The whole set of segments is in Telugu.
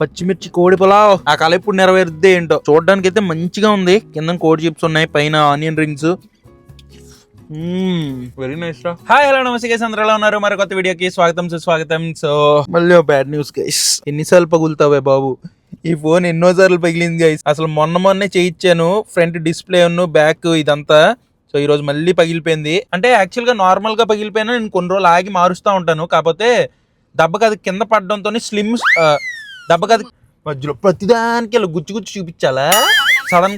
పచ్చిమిర్చి కోడి పులావ్. ఆ కళ ఇప్పుడు నెరవేరుద్ది ఏంటో. చూడడానికి అయితే మంచిగా ఉంది. కింద కోడి చిప్స్ ఉన్నాయి, పైన ఆనియన్ రింగ్స్. వెరీ నైస్ రా. హాయ్ హలో నమస్తే గైస్, అందరూ ఎలా ఉన్నారు? మరి కొత్త వీడియోకి స్వాగతం సుస్వాగతం. సో మళ్ళీ బ్యాడ్ న్యూస్ గైస్. ఎన్నిసార్లు పగులుతావే బాబు, ఈ ఫోన్ ఎన్నోసార్లు పగిలింది గైస్. అసలు మొన్నే చేయించాను, ఫ్రంట్ డిస్ప్లే బ్యాక్ ఇదంతా. సో ఈ రోజు మళ్ళీ పగిలిపోయింది. అంటే యాక్చువల్ గా నార్మల్ గా పగిలిపోయినా నేను కొన్ని రోజులు ఆగి మారుస్తూ ఉంటాను. కాకపోతే దెబ్బకి అది కింద పడడంతో స్లిమ్ దెబ్బకి అది మధ్యలో ప్రతిదానికి ఇలా గుచ్చి గుచ్చి చూపించాలా. సడన్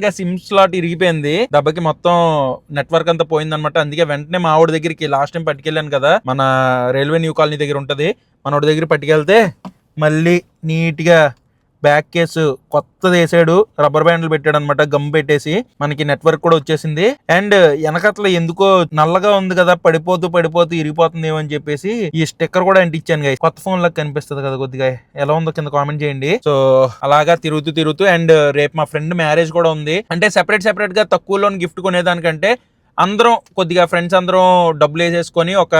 గా సిమ్ స్లాట్ ఇరిగిపోయింది. దెబ్బకి మొత్తం నెట్వర్క్ అంతా పోయిందనమాట. అందుకే వెంటనే మా ఆవిడ దగ్గరికి లాస్ట్ టైం పట్టుకెళ్ళాను కదా, మన రైల్వే న్యూ కాలనీ దగ్గర ఉంటది, మనోడి దగ్గర పట్టుకెళ్తే మళ్ళీ నీట్ గా బ్యాక్ కేసు కొత్తది వేసాడు, రబ్బర్ బ్యాండ్లు పెట్టాడు అనమాట, గమ్ పెట్టేసి. మనకి నెట్వర్క్ కూడా వచ్చేసింది. అండ్ వెనకట్ల ఎందుకో నల్లగా ఉంది కదా, పడిపోతూ ఇరిగిపోతుంది ఏమని చెప్పేసి ఈ స్టిక్కర్ కూడా అంటించాను గైస్. కొత్త ఫోన్ లాగా కనిపిస్తుంది కదా కొద్దిగా. ఎలా ఉందో కింద కామెంట్ చేయండి. సో అలాగా తిరుగుతూ అండ్ రేపు మా ఫ్రెండ్ మ్యారేజ్ కూడా ఉంది. అంటే సెపరేట్ గా తక్కువ లోన్ గిఫ్ట్ కొనేదానికంటే అందరం కొద్దిగా ఫ్రెండ్స్ అందరం డబ్బులు వేసేసుకొని ఒక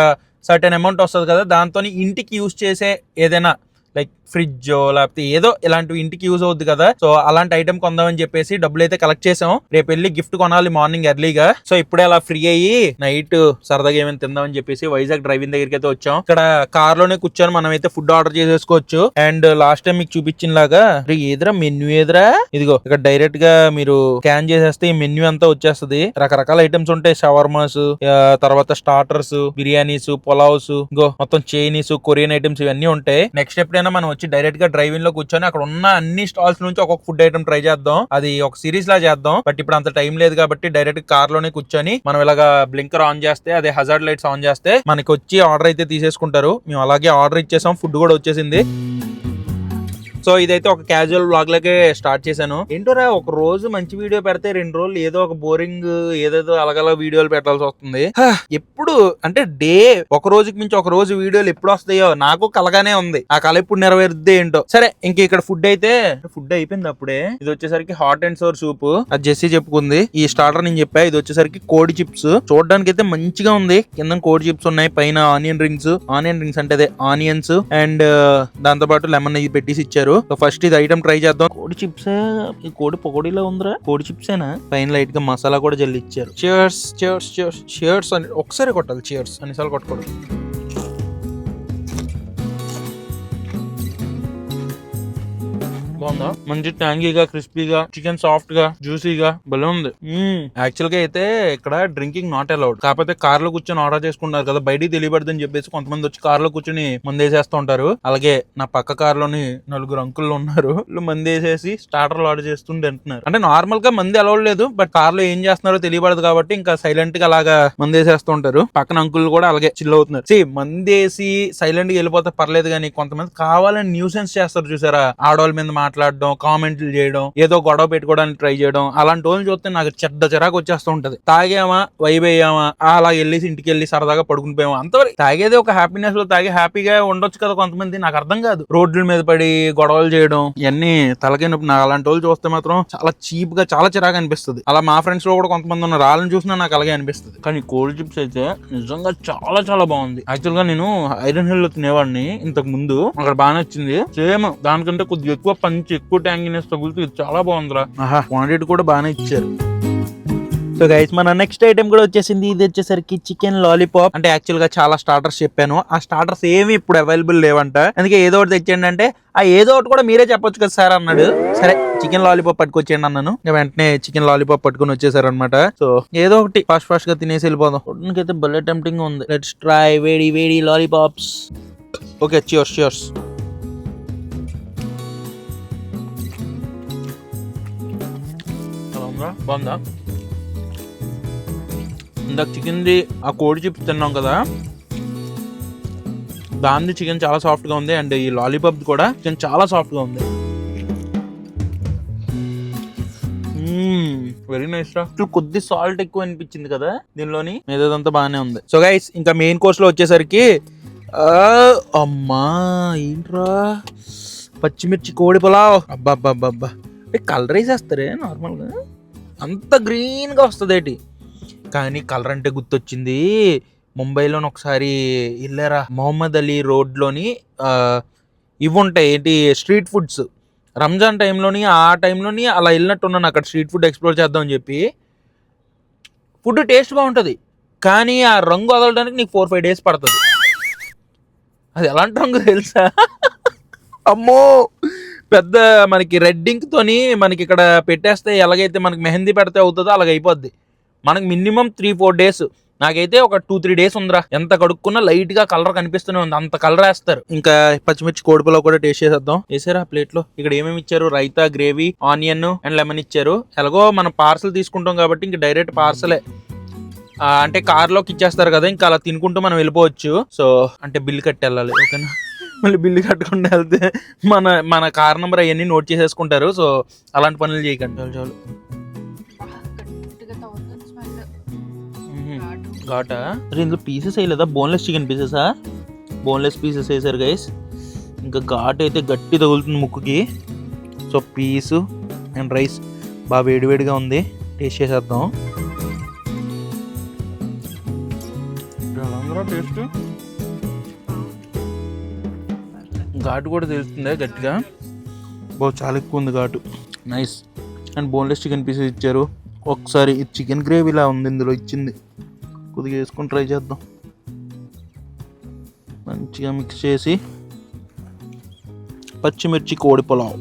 సర్టెన్ అమౌంట్ వస్తుంది కదా, దాంతో ఇంటికి యూజ్ చేసే ఏదైనా లైక్ ఫ్రిడ్జ్ లేకపోతే ఏదో ఇలాంటివి ఇంటికి యూజ్ అవుద్ది కదా. సో అలాంటి ఐటమ్ కొందామని చెప్పేసి డబ్బులు అయితే కలెక్ట్ చేసాం. రేపు వెళ్ళి గిఫ్ట్ కొనాలి మార్నింగ్ ఎర్లీగా. సో ఇప్పుడే అలా ఫ్రీ అయ్యి నైట్ సరదాగా ఏమైనా తిందామని చెప్పేసి వైజాగ్ డ్రైవింగ్ దగ్గరికి అయితే వచ్చాం. ఇక్కడ కార్ లోనే కూర్చొని మనం అయితే ఫుడ్ ఆర్డర్ చేసేసుకోవచ్చు. అండ్ లాస్ట్ టైం మీకు చూపించిన లాగా ఏదరా మెన్యూ ఏదరా, ఇదిగో ఇక్కడ డైరెక్ట్ గా మీరు స్కాన్ చేసేస్తే ఈ మెన్యూ అంతా వచ్చేస్తుంది. రకరకాల ఐటమ్స్ ఉంటాయి, షవర్మాస్, తర్వాత స్టార్టర్స్, బిర్యానీస్, పులావ్స్, ఇంకో మొత్తం చైనీస్, కొరియన్ ఐటమ్స్ ఇవన్నీ ఉంటాయి. నెక్స్ట్ ఎప్పుడైనా మనం వచ్చి డైరెక్ట్ గా డ్రైవింగ్ లో కూర్చొని అక్కడ ఉన్న అన్ని స్టాల్స్ నుంచి ఒక్కొక్క ఫుడ్ ఐటమ్ ట్రై చేద్దాం. అది ఒక సిరీస్ లా చేద్దాం. బట్ ఇప్పుడు అంత టైం లేదు కాబట్టి డైరెక్ట్ కార్ లోనే కూర్చొని మనం ఇలాగా బ్లింకర్ ఆన్ చేస్తే, అదే హజార్డ్ లైట్స్ ఆన్ చేస్తే మనకి వచ్చి ఆర్డర్ అయితే తీసేసుకుంటారు. మేము అలాగే ఆర్డర్ ఇచ్చేసాం, ఫుడ్ కూడా వచ్చేసింది. సో ఇదైతే ఒక క్యాజువల్ వ్లాగ్ లాగే స్టార్ట్ చేశాను. ఏంటోరా, ఒక రోజు మంచి వీడియో పెడితే 2 రోజులు ఏదో ఒక బోరింగ్ ఏదేదో అలగల వీడియోలు పెట్టాల్సి వస్తుంది. ఎప్పుడు అంటే డే ఒక రోజుకి మించి ఒక రోజు వీడియోలు ఎప్పుడు వస్తాయో నాకు కలగానే ఉంది. ఆ కళ ఇప్పుడు నెరవేరుద్ది ఏంటో. సరే, ఇంక ఇక్కడ ఫుడ్ అయిపోయింది అప్పుడే. ఇది వచ్చేసరికి హాట్ అండ్ సోర్ సూప్, అది జెస్సీ చెప్పుకుంది. ఈ స్టార్టర్ నేను చెప్పా. ఇది వచ్చేసరికి కోడి చిప్స్. చూడడానికి అయితే మంచిగా ఉంది. కింద కోడి చిప్స్ ఉన్నాయి, పైన ఆనియన్ రింగ్స్ అంటే అదే ఆనియన్స్, అండ్ దాంతో పాటు లెమన్ ఇది పెట్టేసి ఇచ్చారు. ఫస్ట్ ఇది ఐటమ్ ట్రై చేద్దాం. కోడి చిప్స్, ఈ కోడి పకోడీలో ఉందిరా. కోడి చిప్సేనా? పైన లైట్ గా మసాలా కూడా జల్లి ఇచ్చారు. చియర్స్ అని ఒకసారి కొట్టాలి, చియర్స్ అన్నిసార్లు కొట్టకూడదు. బాగుందా? మంచి ట్యాంగీగా, క్రిస్పీగా, చికెన్ సాఫ్ట్ గా, జ్యూసీగా భలే ఉంది. యాక్చువల్ గా అయితే ఇక్కడ డ్రింకింగ్ నాట్ అలౌడ్. కాకపోతే కార్ లో కూర్చొని ఆర్డర్ చేసుకుంటారు కదా, బయటికి తెలియబడదని చెప్పేసి కొంతమంది వచ్చి కార్ లో కూర్చొని మందేసేస్తూ ఉంటారు. అలాగే నా పక్క కార్ లోని 4 అంకుళ్ళు ఉన్నారు. వీళ్ళు మందేసేసి స్టార్టర్లు ఆర్డర్ చేస్తుంటే అంటున్నారు. అంటే నార్మల్ గా మంది అలౌడ్ లేదు, బట్ కార్ లో ఏం చేస్తున్నారో తెలియబడదు కాబట్టి ఇంకా సైలెంట్ గా అలాగా మందేసేస్తూ ఉంటారు. పక్కన అంకుల్ కూడా అలాగే చిల్ అవుతున్నారు. మందేసి సైలెంట్ గా వెళ్ళిపోతే పర్లేదు, కానీ కొంతమంది కావాలని న్యూసెన్స్ చేస్తారు చూసారా, ఆడవాళ్ళ మీద మాట్లాడడం, కామెంట్లు చేయడం, ఏదో గొడవ పెట్టుకోవడానికి ట్రై చేయడం. అలాంటి వాళ్ళని చూస్తే నాకు చెడ్డ చిరాకు వచ్చేస్తూ ఉంటది. తాగామా, వైబ్ అయ్యామా, అలా వెళ్ళేసి ఇంటికి వెళ్ళి సరదాగా పడుకుని పోయామా, అంతవరకు. తాగేది ఒక హ్యాపీనెస్ లో తాగి హ్యాపీగా ఉండొచ్చు కదా. కొంతమంది నాకు అర్థం కాదు, రోడ్ల మీద పడి గొడవలు చేయడం ఇవన్నీ తలకైనప్పుడు. నాకు అలాంటి వాళ్ళు చూస్తే మాత్రం చాలా చీప్ గా, చాలా చిరాకు అనిపిస్తుంది. అలా మా ఫ్రెండ్స్ లో కూడా కొంతమంది ఉన్నారు, వాళ్ళని చూసినా నాకు అలాగే అనిపిస్తుంది. కానీ కోల్డ్ చిప్స్ అయితే నిజంగా చాలా చాలా బాగుంది. యాక్చువల్ గా నేను ఐరన్ హిల్ లో తినేవాడిని ఇంతకు ముందు, అక్కడ బాగా నచ్చింది. సేమ్ దానికంటే కొద్దిగా ఎక్కువ పంచి, ఎక్కువ ట్యాంగినెస్ తగులుతూ ఇది చాలా బాగుందిరా. క్వాంటిటీ కూడా బాగానే ఇచ్చారు. సో గైస్, మన నెక్స్ట్ ఐటమ్ కూడా వచ్చేసింది. ఇది వచ్చేసరికి చికెన్ లాలీపాప్. అంటే యాక్చువల్ గా చాలా స్టార్టర్స్ చెప్పాను, ఆ స్టార్టర్స్ ఏమి ఇప్పుడు అవైలబుల్ లేవంట. అందుకే ఏదో ఒకటి తెచ్చేయండి అంటే, ఆ ఏదో ఒకటి కూడా మీరే చెప్పొచ్చు కదా సార్ అన్నాడు. సరే చికెన్ లాలీపాప్ పట్టుకొచ్చేయండి అన్నాను. వెంటనే చికెన్ లాలీపాప్ పట్టుకుని వచ్చేసారు అనమాట. సో ఏదో ఒకటి ఫాస్ట్ గా తినేసి వెళ్ళిపోదాం. అయితే భలే టెంప్టింగ్ ఉంది. లెట్స్ ట్రై వేడి లాలీపాప్స్. Okay, cheers. బాగుందా? ఇందాక చికెన్ది ఆ కోడి చిప్స్ తిన్నాం కదా, దాన్ని చికెన్ చాలా సాఫ్ట్ గా ఉంది. అండ్ ఈ లాలీపాప్ కూడా చికెన్ చాలా సాఫ్ట్ గా ఉంది. వెరీ నైస్ రా. కొద్ది సాల్ట్ ఎక్కువ అనిపించింది కదా దీనిలోని, ఏదంతా బాగానే ఉంది. సో గైస్, ఇంకా మెయిన్ కోర్స్ లో వచ్చేసరికి అమ్మా ఏంట్రా, పచ్చిమిర్చి కోడి పులావ్. అబ్బా, కలర్ వేసేస్తారే నార్మల్ గా, అంత గ్రీన్ గా వస్తుంది ఏంటి. కానీ కలర్ అంటే గుర్తొచ్చింది, ముంబైలోని ఒకసారి వెళ్ళారా, మొహమ్మద్ అలీ రోడ్లోని ఇవి ఉంటాయి ఏంటి స్ట్రీట్ ఫుడ్స్. రంజాన్ టైంలోని ఆ టైంలోని అలా వెళ్ళినట్టున్నాను అక్కడ స్ట్రీట్ ఫుడ్ ఎక్స్ప్లోర్ చేద్దామని చెప్పి. ఫుడ్ టేస్ట్ బాగుంటుంది కానీ ఆ రంగు వదలడానికి నీకు 4-5 days పడుతుంది. అది ఎలాంటి రంగు తెలుసా? అమ్మో, పెద్ద మనకి రెడ్ ఇంక్తోని మనకి ఇక్కడ పెట్టేస్తే ఎలాగైతే మనకి మెహందీ పెడితే అవుతుందో అలాగ అయిపోద్ది. మనకి మినిమం 3-4 days, నాకైతే ఒక 2-3 days ఉందిరా. ఎంత కడుక్కున్నా లైట్ గా కలర్ కనిపిస్తూనే ఉంది, అంత కలర్ వేస్తారు. ఇంకా పచ్చిమిర్చి కోడిపులో కూడా టేస్ట్ చేసేద్దాం. వేసారా ప్లేట్ లో? ఇక్కడ ఏమేమి ఇచ్చారు, raita, gravy, onion and lemon ఇచ్చారు. ఎలాగో మనం పార్సల్ తీసుకుంటాం కాబట్టి ఇంకా డైరెక్ట్ పార్సలే, అంటే కార్ లోకి ఇచ్చేస్తారు కదా, ఇంకా అలా తినుకుంటూ మనం వెళ్ళిపోవచ్చు. సో అంటే బిల్లు కట్టి వెళ్ళాలి, ఓకేనా? మళ్ళీ బిల్లు కట్టుకుంటూ వెళ్తే మన కార్ నెంబర్ అవన్నీ నోట్ చేసేసుకుంటారు. సో అలాంటి పనులు చేయకండి. చాలు ఘాటా. అరే ఇందులో పీసెస్ వేయలేదా? బోన్లెస్ చికెన్ పీసెసా? బోన్లెస్ పీసెస్ వేసారు గైస్. ఇంకా ఘాట్ అయితే గట్టి తగులుతుంది ముక్కుకి. సో పీసు అండ్ రైస్ బాగా వేడివేడిగా ఉంది, టేస్ట్ చేసేద్దాం. టేస్ట్ ఘాటు కూడా తెలుస్తుంది గట్టిగా, చాలా ఎక్కువ ఉంది ఘాటు. Nice. And boneless chicken pieces ఇచ్చారు. ఒకసారి చికెన్ గ్రేవీలా ఉంది ఇందులో ఇచ్చింది, కొద్దిగా వేసుకొని ట్రై చేద్దాం. మంచిగా మిక్స్ చేసి పచ్చిమిర్చి కోడి పులావ్.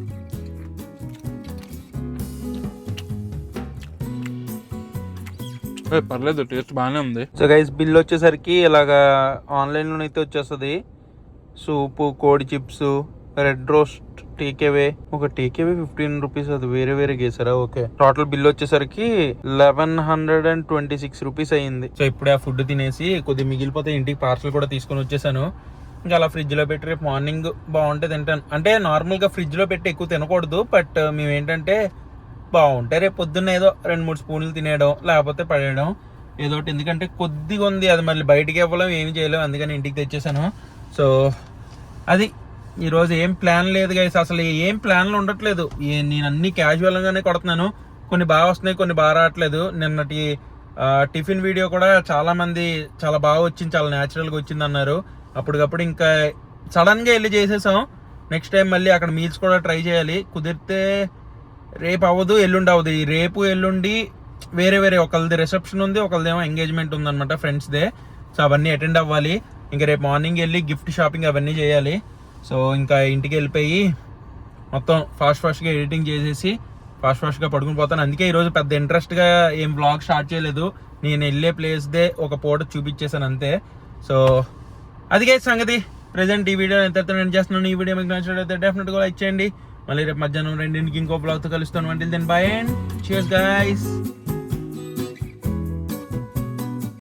పర్లేదు, టేస్ట్ బాగానే ఉంది. సో గైస్ బిల్ వచ్చేసరికి ఇలాగా ఆన్లైన్లోనైతే వచ్చేస్తుంది. సూపు, కోడి చిప్స్, రెడ్ రోస్ట్, టేకేవే. ఒక టేకేవే 15 rupees, అది వేరే వేరే గేసారా? ఓకే. టోటల్ బిల్ వచ్చేసరికి 1126 rupees అయ్యింది. సో ఇప్పుడే ఆ ఫుడ్ తినేసి కొద్దిగా మిగిలిపోతే ఇంటికి పార్సల్ కూడా తీసుకొని వచ్చేసాను. ఇంకా అలా ఫ్రిడ్జ్ లో పెట్టి రేపు మార్నింగ్ బాగుంటే తింటాను. అంటే నార్మల్ గా ఫ్రిడ్జ్ లో పెట్టి ఎక్కువ తినకూడదు, బట్ మేము ఏంటంటే బాగుంటే రేపు పొద్దున్న ఏదో 2-3 స్పూన్లు తినేయడం, లేకపోతే పడేయడం ఏదో ఒకటి. ఎందుకంటే కొద్దిగా ఉంది, అది మళ్ళీ బయటికి ఇవ్వలేం, ఏమి చేయలేం, అందుకని ఇంటికి తెచ్చేసాను. సో అది ఈరోజు ఏం ప్లాన్ లేదు గైస్, అసలు ఏం ప్లాన్లు ఉండట్లేదు. నేను అన్ని క్యాజువల్ గానే కొడుతున్నాను. కొన్ని బాగా వస్తున్నాయి, కొన్ని బాగా రావట్లేదు. నిన్నటి టిఫిన్ వీడియో కూడా చాలా మంది చాలా బాగా వచ్చింది, చాలా న్యాచురల్గా వచ్చింది అన్నారు. అప్పటికప్పుడు ఇంకా సడన్ గా వెళ్ళి చేసేసాం. నెక్స్ట్ టైం మళ్ళీ అక్కడ మీల్స్ కూడా ట్రై చేయాలి. కుదిరితే రేపు అవ్వదు, ఎల్లుండి అవ్వదు. ఈ రేపు ఎల్లుండి వేరే వేరే, ఒకళ్ళది రిసెప్షన్ ఉంది, ఒకళ్ళదేమో ఎంగేజ్మెంట్ ఉందన్నమాట ఫ్రెండ్స్ దే. సో అవన్నీ అటెండ్ అవ్వాలి. ఇంకా రేపు మార్నింగ్ వెళ్ళి గిఫ్ట్ షాపింగ్ అవన్నీ చేయాలి. సో ఇంకా ఇంటికి వెళ్ళిపోయి మొత్తం ఫాస్ట్గా ఎడిటింగ్ చేసేసి ఫాస్ట్గా పడుకుని పోతాను. అందుకే ఈరోజు పెద్ద ఇంట్రెస్ట్గా ఏం బ్లాగ్ స్టార్ట్ చేయలేదు. నేను వెళ్ళే ప్లేస్దే ఒక పూట చూపించేసాను అంతే. సో అదిగే సంగతి. ప్రెజెంట్ ఈ వీడియో ఎంత నేను చేస్తున్నాను. ఈ వీడియో మీకు నచ్చినట్లయితే డెఫినెట్గా లైక్ చేయండి. మళ్ళీ రేపు మధ్యాహ్నం 2 ఇంకో బ్లాగ్తో కలుస్తాను. అంటే then bye and cheers guys.